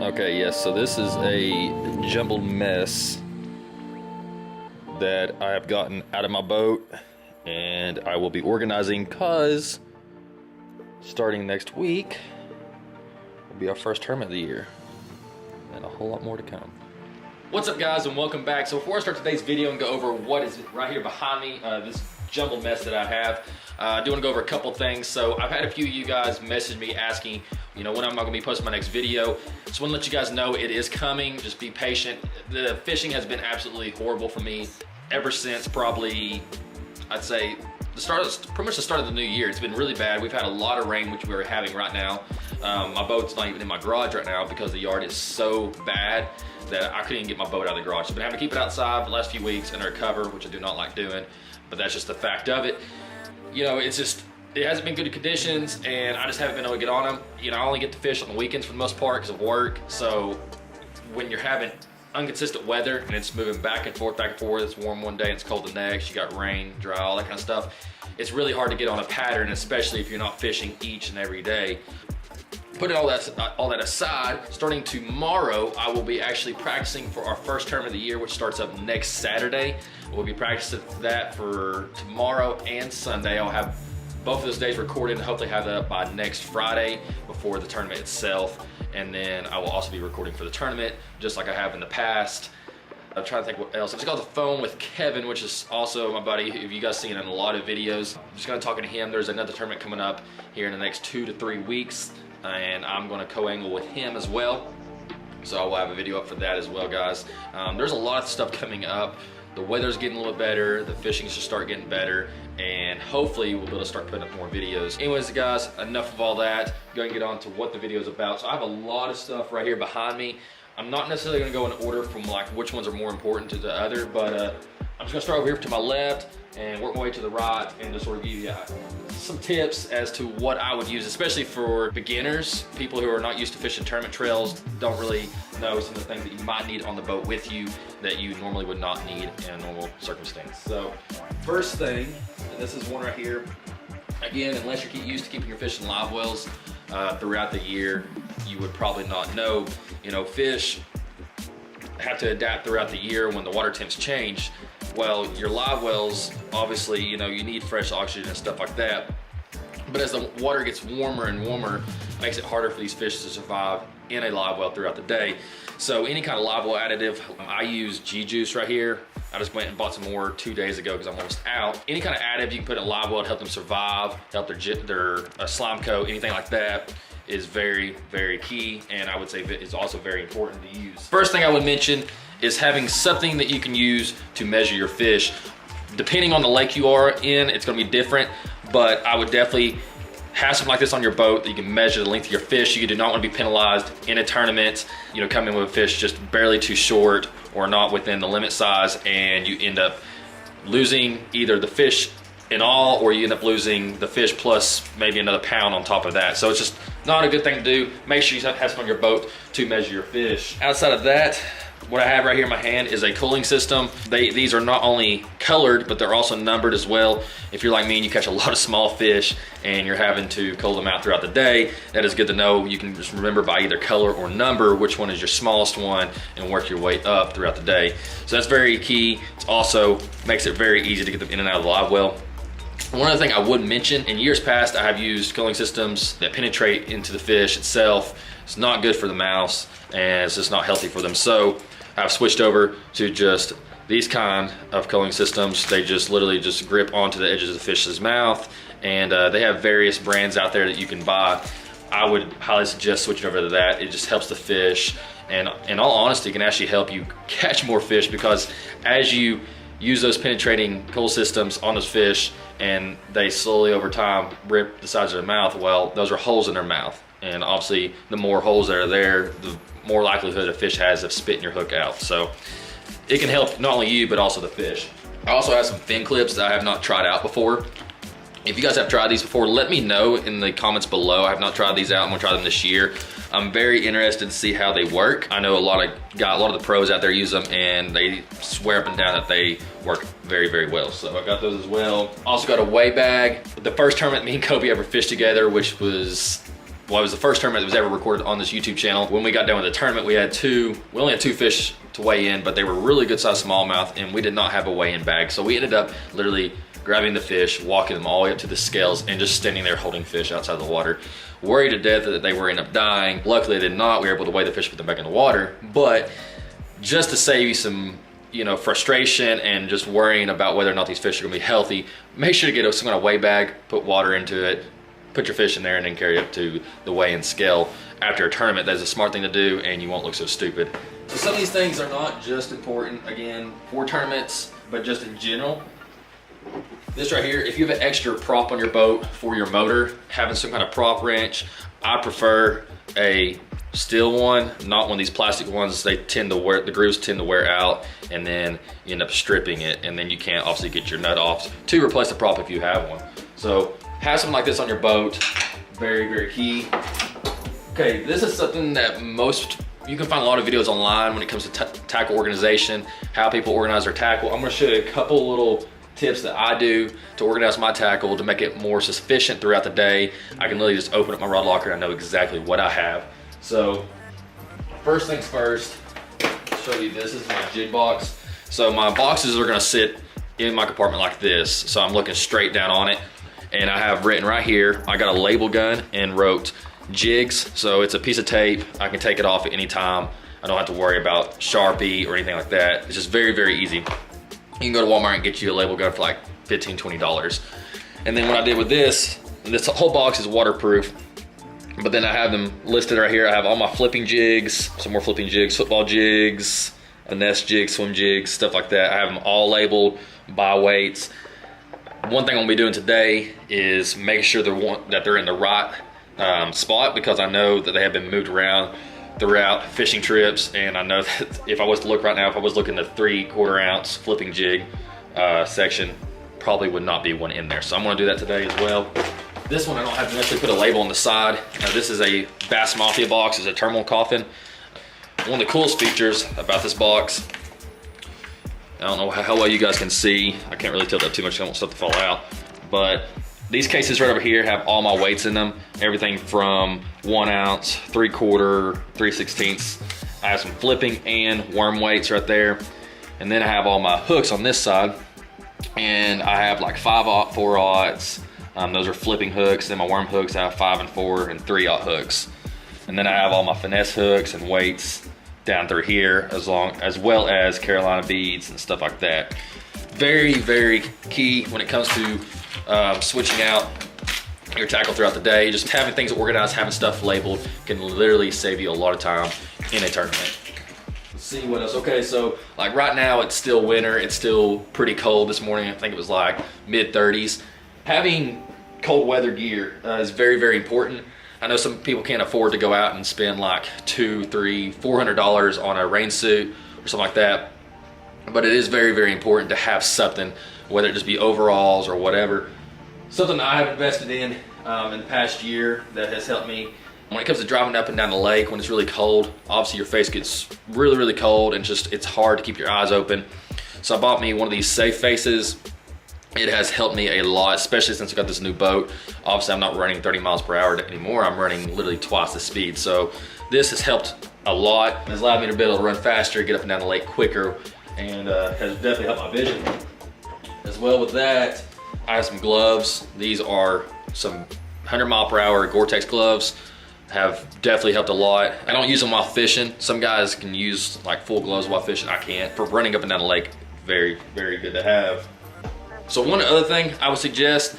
Okay, yes, so this is a jumbled mess that I have gotten out of my boat, and I will be organizing because starting next week will be our first tournament of the year, and a whole lot more to come. What's up, guys, and welcome back. So before I start today's video and go over what is right here behind me, this jumbled mess that I have, I do want to go over a couple things. So I've had a few of you guys message me asking, you know, when I'm not going to be posting my next video. Just want to let you guys know it is coming. Just be patient. The fishing has been absolutely horrible for me ever since probably, I'd say, pretty much the start of the new year. It's been really bad. We've had a lot of rain, which we're having right now. My boat's not even in my garage right now because the yard is so bad that I couldn't even get my boat out of the garage. So I've been having to keep it outside for the last few weeks under cover, which I do not like doing, but that's just the fact of it. You know, it's just, it hasn't been good conditions, and I just haven't been able to get on them. You know, I only get to fish on the weekends for the most part because of work. So when you're having inconsistent weather and it's moving back and forth, it's warm one day and it's cold the next, you got rain, dry, all that kind of stuff, it's really hard to get on a pattern, especially if you're not fishing each and every day. Putting all that aside, starting tomorrow, I will be actually practicing for our first tournament of the year, which starts up next Saturday. We'll be practicing that for tomorrow and Sunday. I'll have both of those days recorded and hopefully have that up by next Friday before the tournament itself. And then I will also be recording for the tournament, just like I have in the past. I'm trying to think what else. I just got off the phone with Kevin, which is also my buddy, who you guys seen in a lot of videos. I'm just gonna talk to him. There's another tournament coming up here in the next 2 to 3 weeks, and I'm gonna co-angle with him as well. So I will have a video up for that as well, guys. There's a lot of stuff coming up. The weather's getting a little better, the fishing should start getting better, and hopefully we'll be able to start putting up more videos. Anyways, guys, enough of all that. Go and get on to what the video is about. So I have a lot of stuff right here behind me. I'm not necessarily gonna go in order from like which ones are more important to the other, but I'm just gonna start over here to my left and work my way to the right and just sort of give you some tips as to what I would use, especially for beginners, people who are not used to fishing tournament trails, don't really know some of the things that you might need on the boat with you that you normally would not need in a normal circumstance. So first thing, and this is one right here, again, unless you're used to keeping your fish in live wells throughout the year, you would probably not know. You know, fish have to adapt throughout the year when the water temps change. Well, your live wells, obviously, you know, you need fresh oxygen and stuff like that. But as the water gets warmer and warmer, it makes it harder for these fish to survive in a live well throughout the day. So any kind of live well additive, I use G-Juice right here. I just went and bought some more 2 days ago because I'm almost out. Any kind of additive you can put in a live well to help them survive, help their slime coat, anything like that, is very, very key, and I would say it's also very important to use. First thing I would mention is having something that you can use to measure your fish. Depending on the lake you are in, it's gonna be different, but I would definitely have something like this on your boat that you can measure the length of your fish. You do not want to be penalized in a tournament, you know, come in with a fish just barely too short or not within the limit size, and you end up losing either the fish in all, or you end up losing the fish plus maybe another pound on top of that. So it's just not a good thing to do. Make sure you have something on your boat to measure your fish. Outside of that, what I have right here in my hand is a cooling system. These are not only colored, but they're also numbered as well. If you're like me and you catch a lot of small fish and you're having to cull them out throughout the day, that is good to know. You can just remember by either color or number which one is your smallest one and work your way up throughout the day. So that's very key. It also makes it very easy to get them in and out of the live well. One other thing I would mention, in years past I have used cooling systems that penetrate into the fish itself. It's not good for the mouths and it's just not healthy for them. So I've switched over to just these kind of cooling systems. They just literally just grip onto the edges of the fish's mouth, and they have various brands out there that you can buy. I would highly suggest switching over to that. It just helps the fish, and in all honesty, it can actually help you catch more fish, because as you use those penetrating cool systems on those fish and they slowly over time rip the sides of their mouth, well, those are holes in their mouth, and obviously the more holes that are there, the more likelihood a fish has of spitting your hook out. So it can help not only you but also the fish. I also have some fin clips that I have not tried out before. If you guys have tried these before, let me know in the comments below. I have not tried these out. I'm gonna try them this year. I'm very interested to see how they work. I know a lot of the pros out there use them, and they swear up and down that they work very, very well. So I got those as well. Also got a weigh bag. The first tournament me and Kobe ever fished together, which was Well, it was the first tournament that was ever recorded on this YouTube channel. When we got done with the tournament, we only had 2 fish to weigh in, but they were really good sized smallmouth, and we did not have a weigh-in bag. So we ended up literally grabbing the fish, walking them all the way up to the scales, and just standing there holding fish outside the water. Worried to death that they were end up dying. Luckily they did not. We were able to weigh the fish, put them back in the water. But just to save you some, you know, frustration and just worrying about whether or not these fish are gonna be healthy, make sure to get some kind of weigh bag, put water into it, put your fish in there, and then carry it up to the weigh-in scale. After a tournament, that's a smart thing to do, and you won't look so stupid. So some of these things are not just important, again, for tournaments, but just in general. This right here, if you have an extra prop on your boat for your motor, having some kind of prop wrench, I prefer a steel one, not one of these plastic ones. They tend to wear, the grooves tend to wear out, and then you end up stripping it, and then you can't obviously get your nut off to replace the prop if you have one. So have something like this on your boat, very, very key. Okay, this is something that you can find a lot of videos online when it comes to tackle organization, how people organize their tackle. I'm gonna show you a couple little tips that I do to organize my tackle to make it more sufficient throughout the day. I can literally just open up my rod locker and I know exactly what I have. So first things first, I'll show you this is my jig box. So my boxes are gonna sit in my compartment like this. So I'm looking straight down on it, and I have written right here, I got a label gun and wrote jigs. So it's a piece of tape. I can take it off at any time. I don't have to worry about Sharpie or anything like that. It's just very, very easy. You can go to Walmart and get you a label gun for like $15, $20. And then what I did with this whole box is waterproof, but then I have them listed right here. I have all my flipping jigs, some more flipping jigs, football jigs, a nest jig, swim jigs, stuff like that. I have them all labeled by weights. One thing I'm gonna be doing today is make sure that they're in the right spot, because I know that they have been moved around throughout fishing trips, and I know that if I was to look right now, if I was looking at the 3/4 ounce flipping jig section, probably would not be one in there. So I'm gonna do that today as well. This one I don't have to necessarily put a label on the side. Now this is a Bass Mafia box, it's a terminal coffin. One of the coolest features about this box, I don't know how well you guys can see, I can't really tilt up too much, I don't want stuff to fall out, but these cases right over here have all my weights in them. Everything from 1 ounce, 3/4, 3/16. I have some flipping and worm weights right there. And then I have all my hooks on this side. And I have like 5/0, 4/0. Those are flipping hooks. Then my worm hooks, I have 5 and 4 and 3/0 hooks. And then I have all my finesse hooks and weights down through here, as well as Carolina beads and stuff like that. Very, very key when it comes to switching out your tackle throughout the day. Just having things organized, having stuff labeled can literally save you a lot of time in a tournament. Let's see what else. Okay, so like right now it's still winter, it's still pretty cold. This morning I think it was like mid-30s. Having cold weather gear is very, very important. I know some people can't afford to go out and spend like $200, $300, $400 on a rain suit or something like that, but it is very, very important to have something, whether it just be overalls or whatever. Something that I have invested in the past year that has helped me when it comes to driving up and down the lake when it's really cold. Obviously your face gets really, really cold, and it's hard to keep your eyes open. So I bought me one of these safe faces. It has helped me a lot, especially since I got this new boat. Obviously I'm not running 30 miles per hour anymore. I'm running literally twice the speed. So this has helped a lot. It's allowed me to be able to run faster, get up and down the lake quicker, and has definitely helped my vision. As well with that, I have some gloves. These are some 100-mile-per-hour Gore-Tex gloves. Have definitely helped a lot. I don't use them while fishing. Some guys can use like full gloves while fishing. I can't. For running up and down the lake, very, very good to have. So one other thing I would suggest,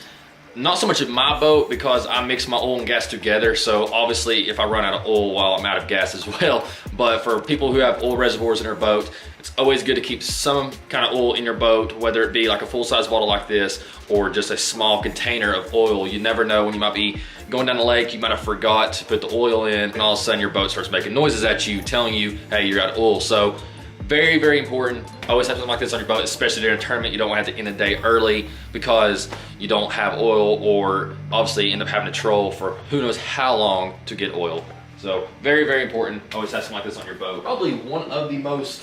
not so much in my boat because I mix my oil and gas together. So obviously if I run out of oil, well, I'm out of gas as well. But for people who have oil reservoirs in their boat, it's always good to keep some kind of oil in your boat, whether it be like a full-size bottle like this or just a small container of oil. You never know when you might be going down the lake, you might have forgot to put the oil in, and all of a sudden your boat starts making noises at you, telling you, hey, you're out of oil. So very, very important. Always have something like this on your boat, especially during a tournament. You don't want to have to end the day early because you don't have oil, or obviously end up having to troll for who knows how long to get oil. So very, very important. Always have something like this on your boat. Probably one of the most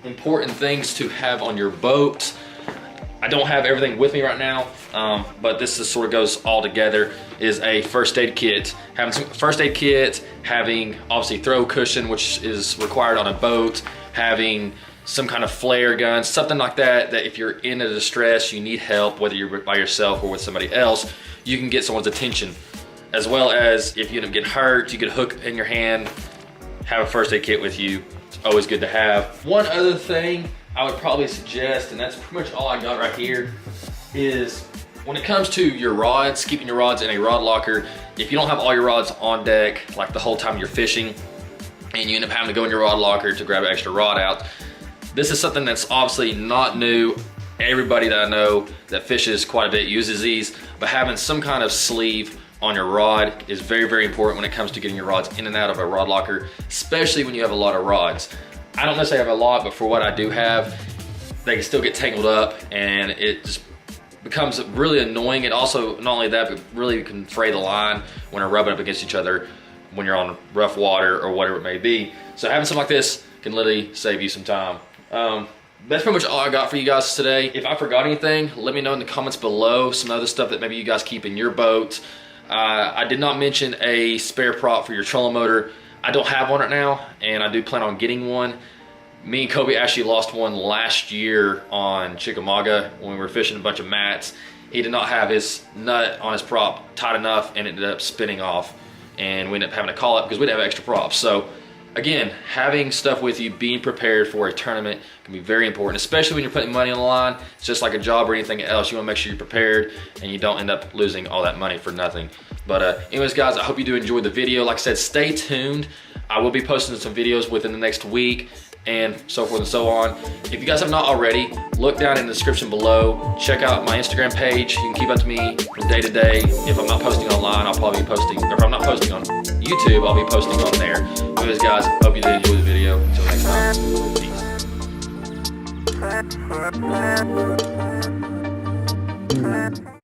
important things to have on your boat I don't have everything with me right now, but this is sort of goes all together, is a first aid kit. Having some first aid kit, having obviously throw cushion, which is required on a boat, having some kind of flare gun, something like that, that if you're in a distress, you need help, whether you're by yourself or with somebody else, you can get someone's attention. As well as if you end up getting hurt, you get a hook in your hand, have a first aid kit with you. It's always good to have. One other thing I would probably suggest, and that's pretty much all I got right here, is when it comes to your rods, keeping your rods in a rod locker, if you don't have all your rods on deck, like the whole time you're fishing, and you end up having to go in your rod locker to grab an extra rod out, this is something that's obviously not new. Everybody that I know that fishes quite a bit uses these, but having some kind of sleeve on your rod is very, very important when it comes to getting your rods in and out of a rod locker, especially when you have a lot of rods. I don't necessarily have a lot, but for what I do have, they can still get tangled up, and it just becomes really annoying. It also, not only that, but really can fray the line when they're rubbing up against each other when you're on rough water or whatever it may be. So having something like this can literally save you some time. That's pretty much all I got for you guys today. If I forgot anything, let me know in the comments below. Some other stuff that maybe you guys keep in your boat. I did not mention a spare prop for your trolling motor. I don't have one right now, and I do plan on getting one. Me and Kobe actually lost one last year on Chickamauga when we were fishing a bunch of mats. He did not have his nut on his prop tight enough, and it ended up spinning off, and we ended up having to call it because we didn't have extra props. So again, having stuff with you, being prepared for a tournament can be very important, especially when you're putting money on the line. It's just like a job or anything else. You want to make sure you're prepared and you don't end up losing all that money for nothing. But anyways, guys, I hope you do enjoy the video. Like I said, stay tuned. I will be posting some videos within the next week and so forth and so on. If you guys have not already, look down in the description below. Check out my Instagram page. You can keep up to me from day to day. If I'm not posting online, I'll probably be posting, or if I'm not posting on YouTube, I'll be posting on there. Anyways, guys, hope you did enjoy the video. Until next time, peace.